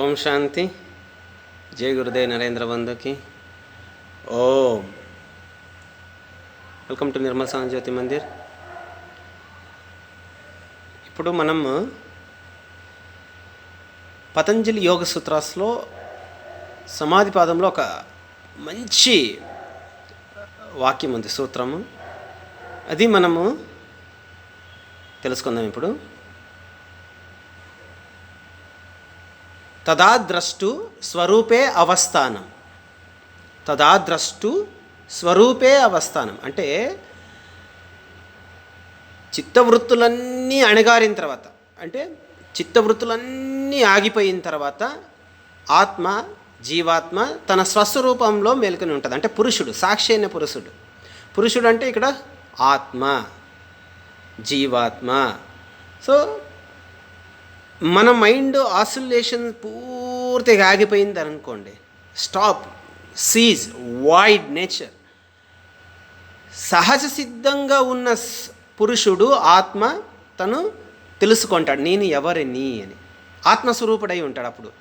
ఓం శాంతి. జై గురుదేవ్ నరేంద్ర బంధుకి ఓం. Welcome to Nirmal song జ్యోతి మందిర్. ఇప్పుడు మనం పతంజలి యోగ సూత్రాస్లో సమాధి పాదంలో ఒక మంచి వాక్యం ఉంది, సూత్రము. అది మనము తెలుసుకుందాం ఇప్పుడు. తదాద్రష్టు స్వరూపే అవస్థానం. తదాద్రష్టు స్వరూపే అవస్థానం అంటే చిత్తవృత్తులన్నీ అణగారిన తర్వాత, అంటే చిత్తవృత్తులన్నీ ఆగిపోయిన తర్వాత ఆత్మ, జీవాత్మ తన స్వస్వరూపంలో మేల్కొని ఉంటుంది. అంటే పురుషుడు, సాక్షి అయిన పురుషుడు. పురుషుడు అంటే ఇక్కడ ఆత్మ, జీవాత్మ. సో మన మైండ్ ఆసిలేషన్ పూర్తిగా ఆగిపోయింది అనుకోండి, స్టాప్, సీజ్, వాయిడ్ నేచర్. సహజ సిద్ధంగా ఉన్న పురుషుడు, ఆత్మ తను తెలుసుకుంటాడు, నేను ఎవరిని అని. ఆత్మస్వరూపుడై ఉంటాడు. అప్పుడు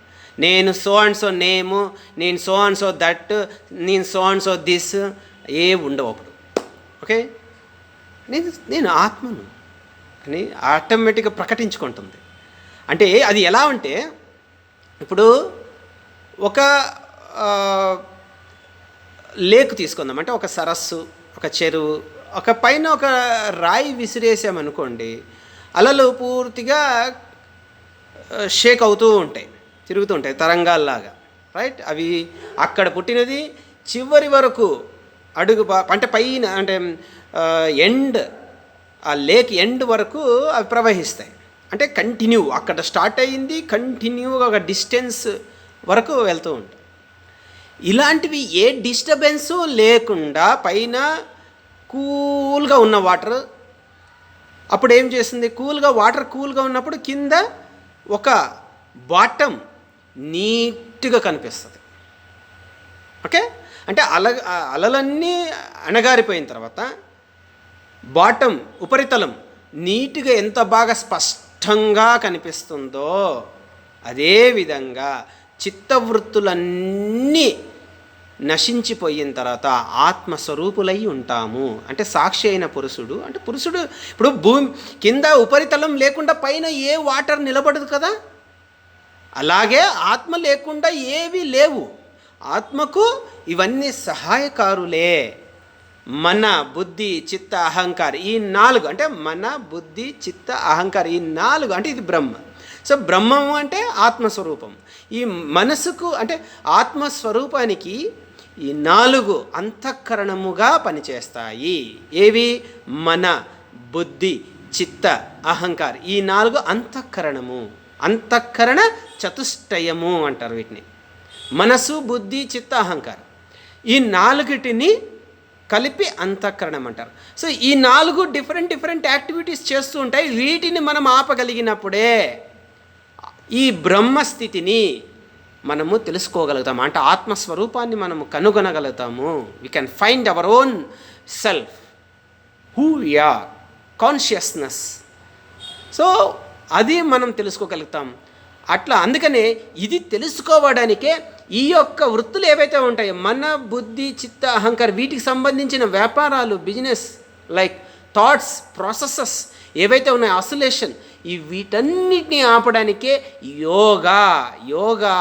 నేను సో అండ్ సో నేము, నేను సో అండ్ సో దట్, నేను సో అండ్ సో దిస్ ఏ ఉండవు అప్పుడు. ఓకే, నేను ఆత్మను అని ఆటోమేటిక్గా ప్రకటించుకుంటుంది. అంటే అది ఎలా అంటే, ఇప్పుడు ఒక లేక్ తీసుకుందాం, అంటే ఒక సరస్సు, ఒక చెరువు, ఒక పైన ఒక రాయి విసిరేసామనుకోండి, అలలు పూర్తిగా షేక్ అవుతూ ఉంటాయి, తిరుగుతూ ఉంటాయి తరంగాల్లాగా, రైట్. అవి అక్కడ పుట్టినది చివరి వరకు అంటే పైన, అంటే ఎండ్, ఆ లేక్ ఎండ్ వరకు అవి ప్రవహిస్తాయి. అంటే కంటిన్యూ, అక్కడ స్టార్ట్ అయ్యింది కంటిన్యూగా ఒక డిస్టెన్స్ వరకు వెళ్తూ ఉంటాయి. ఇలాంటివి ఏ డిస్టర్బెన్సు లేకుండా పైన కూల్గా ఉన్న వాటర్, అప్పుడు ఏం చేస్తుంది, వాటర్ కూల్గా ఉన్నప్పుడు కింద ఒక బాటమ్ నీట్గా కనిపిస్తుంది. ఓకే, అంటే అలలన్నీ అణగారిపోయిన తర్వాత బాటమ్, ఉపరితలం నీట్గా ఎంత బాగా స్పష్టంగా కనిపిస్తుందో, అదేవిధంగా చిత్తవృత్తులన్నీ నశించిపోయిన తర్వాత ఆత్మస్వరూపులై ఉంటాము. అంటే సాక్షి అయిన పురుషుడు, అంటే పురుషుడు ఇప్పుడు భూమి కింద ఉపరితలం లేకుండా పైన ఏ వాటర్ నిలబడదు కదా, అలాగే ఆత్మ లేకుండా ఏవి లేవు. ఆత్మకు ఇవన్నీ సహాయకారులే. మన, బుద్ధి, చిత్త, అహంకారం, ఈ 4, అంటే మన, బుద్ధి, చిత్త, అహంకారం, ఈ 4, అంటే ఇది బ్రహ్మ. సో బ్రహ్మము అంటే ఆత్మస్వరూపం. ఈ మనసుకు, అంటే ఆత్మస్వరూపానికి ఈ 4 అంతఃకరణముగా పనిచేస్తాయి. ఏవి? మన, బుద్ధి, చిత్త, అహంకారం, ఈ 4 అంతఃకరణము. అంతఃకరణ చతుష్టయము అంటారు వీటిని. మనసు, బుద్ధి, చిత్త, అహంకారం, ఈ 4టిని కలిపి అంతఃకరణం అంటారు. సో ఈ 4 డిఫరెంట్ యాక్టివిటీస్ చేస్తూ ఉంటాయి. వీటిని మనం ఆపగలిగినప్పుడే ఈ బ్రహ్మస్థితిని మనము తెలుసుకోగలుగుతాము. అంటే ఆత్మస్వరూపాన్ని మనము కనుగొనగలుగుతాము. We can find our own self, who we are, consciousness. So అది మనం తెలుసుకోగలుగుతాం. అట్లా అందుకనే ఇది తెలుసుకోవడానికే ఈ యొక్క వృత్తులు ఏవైతే ఉంటాయో, మన, బుద్ధి, చిత్త, అహంకారం, వీటికి సంబంధించిన వ్యాపారాలు, బిజినెస్, లైక్ థాట్స్, ప్రాసెసెస్ ఏవైతే ఉన్నాయో, ఆసిలేషన్, వీటన్నిటిని ఆపడానికే యోగా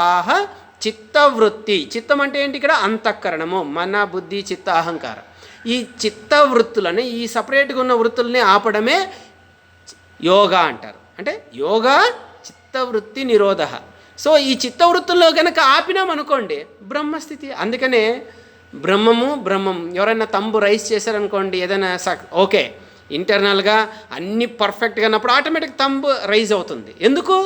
చిత్తవృత్తి. చిత్తం అంటే ఏంటి? ఇక్కడ అంతఃకరణము, మన, బుద్ధి, చిత్త, అహంకారం. ఈ చిత్తవృత్తులని, ఈ సపరేట్గా ఉన్న వృత్తుల్ని ఆపడమే యోగా అంటారు. అంటే యోగా చిత్తవృత్తి నిరోధ. సో ఈ చిత్తవృత్తుల్లో కనుక ఆపినామనుకోండి బ్రహ్మస్థితి. అందుకనే బ్రహ్మం ఎవరైనా తంబు రైస్ చేశారనుకోండి, ఏదైనా ఓకే, ఇంటర్నల్గా అన్నీ పర్ఫెక్ట్గా ఉన్నప్పుడు ఆటోమేటిక్ తంబు రైజ్ అవుతుంది. ఎందుకు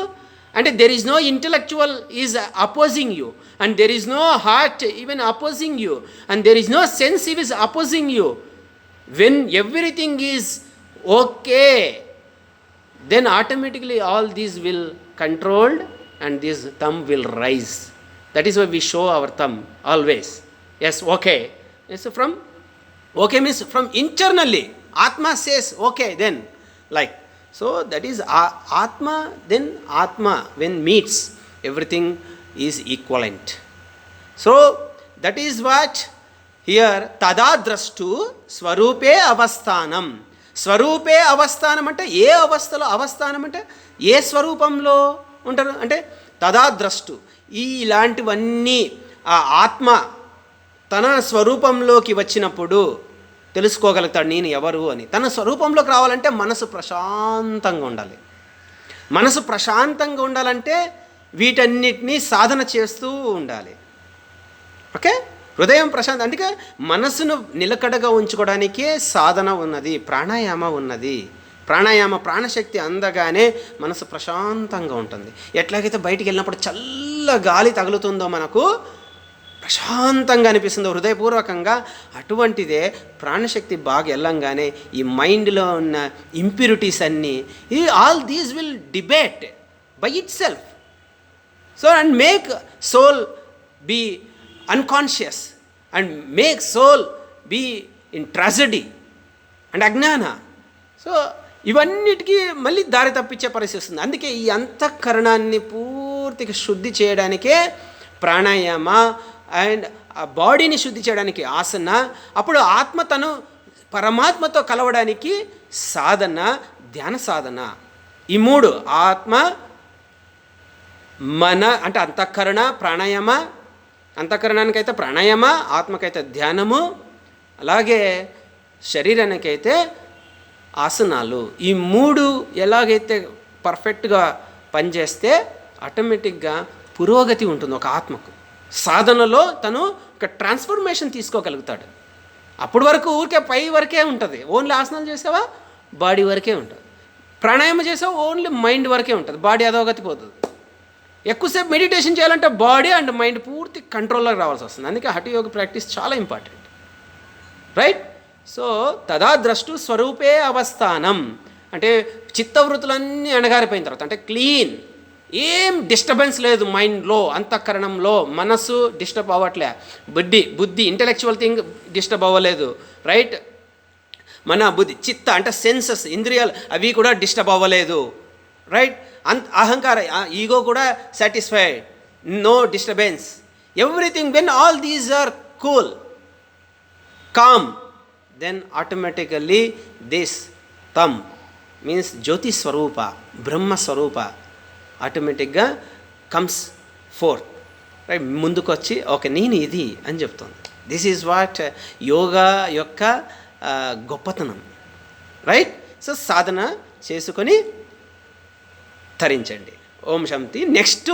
అంటే there is no intellectual is opposing you, and there is no heart even opposing you, and there is no sense is opposing you. When everything is okay, then automatically all these will controlled and this thumb will rise. That is why we show our thumb always. Yes, okay. Yes, from okay means from internally Atma says okay, then like so that is Atma. Then Atma when meets everything is equivalent. So that is what here తదా ద్రష్టు స్వరూపే అవస్థానం. స్వరూపే అవస్థానం అంటే ఏ అవస్థలో, అవస్థానం అంటే ఏ స్వరూపంలో ఉంటారు అంటే తదా ద్రష్టు. ఇలాంటివన్నీ ఆ ఆత్మ తన స్వరూపంలోకి వచ్చినప్పుడు తెలుసుకోగలుగుతాడు నేను ఎవరు అని. తన స్వరూపంలోకి రావాలంటే మనసు ప్రశాంతంగా ఉండాలి. మనసు ప్రశాంతంగా ఉండాలంటే వీటన్నిటినీ సాధన చేస్తూ ఉండాలి. ఓకే, హృదయం ప్రశాంతం. అందుకే మనసును నిలకడగా ఉంచుకోవడానికే సాధన ఉన్నది, ప్రాణాయామ ఉన్నది. ప్రాణాయామ ప్రాణశక్తి అందగానే మనసు ప్రశాంతంగా ఉంటుంది. ఎట్లాగైతే బయటికి వెళ్ళినప్పుడు చల్ల గాలి తగులుతుందో మనకు ప్రశాంతంగా అనిపిస్తుందో హృదయపూర్వకంగా, అటువంటిదే ప్రాణశక్తి బాగా వెళ్ళంగానే ఈ మైండ్లో ఉన్న ఇంప్యూరిటీస్ అన్నీ all these will debate by itself. So and make soul be unconscious and make soul be in tragedy and అజ్ఞాన. సో ఇవన్నిటికీ మళ్ళీ దారి తప్పించే పరిస్థితి వస్తుంది. అందుకే ఈ అంతఃకరణాన్ని పూర్తిగా శుద్ధి చేయడానికే ప్రాణాయామ అండ్ ఆ బాడీని శుద్ధి చేయడానికి ఆసన, అప్పుడు ఆత్మ తను పరమాత్మతో కలవడానికి సాధన, ధ్యాన సాధన. ఈ మూడు ఆత్మ మన అంటే అంతఃకరణ ప్రాణాయామ, అంతఃకరణానికైతే ప్రాణాయామ, ఆత్మకైతే ధ్యానము, అలాగే శరీరానికైతే ఆసనాలు. ఈ మూడు ఎలాగైతే పర్ఫెక్ట్గా పనిచేస్తే ఆటోమేటిక్గా పురోగతి ఉంటుంది ఒక ఆత్మకు. సాధనలో తను ఒక ట్రాన్స్ఫర్మేషన్ తీసుకోగలుగుతాడు. అప్పటి వరకు ఊరికే పై వరకే ఉంటుంది, ఓన్లీ ఆసనాలు చేసావా బాడీ వరకే ఉంటుంది. ప్రాణాయామం చేసావా ఓన్లీ మైండ్ వరకే ఉంటుంది, బాడీ అధోగతి పోతుంది. ఎక్కువసేపు మెడిటేషన్ చేయాలంటే బాడీ అండ్ మైండ్ పూర్తి కంట్రోల్లోకి రావాల్సి వస్తుంది. అందుకే హఠ యోగ ప్రాక్టీస్ చాలా ఇంపార్టెంట్, రైట్? సో తదా ద్రష్టు స్వరూపే అవస్థానం అంటే చిత్తవృత్తులన్నీ అణగారిపోయిన తర్వాత, అంటే క్లీన్, ఏం డిస్టర్బెన్స్ లేదు మైండ్లో, అంతఃకరణంలో. మనసు డిస్టర్బ్ అవ్వట్లే, బుద్ధి ఇంటెలెక్చువల్ థింగ్ డిస్టర్బ్ అవ్వలేదు, రైట్? మన బుద్ధి చిత్త అంటే సెన్సెస్ ఇంద్రియాలు అవి కూడా డిస్టర్బ్ అవ్వలేదు, రైట్? అహంకార ఈగో కూడా satisfied, no disturbance, everything. When all these are cool, calm, then automatically this తమ్ మీన్స్ జ్యోతి స్వరూప, బ్రహ్మ స్వరూప ఆటోమేటిక్గా కమ్స్ ఫోర్త్, రైట్? ముందుకు వచ్చి ఓకే నేను ఇది అని చెప్తుంది. దిస్ ఈజ్ వాట్ యోగా యొక్క గొప్పతనం, రైట్? సో సాధన చేసుకొని తరించండి. ఓం శాంతి. నెక్స్ట్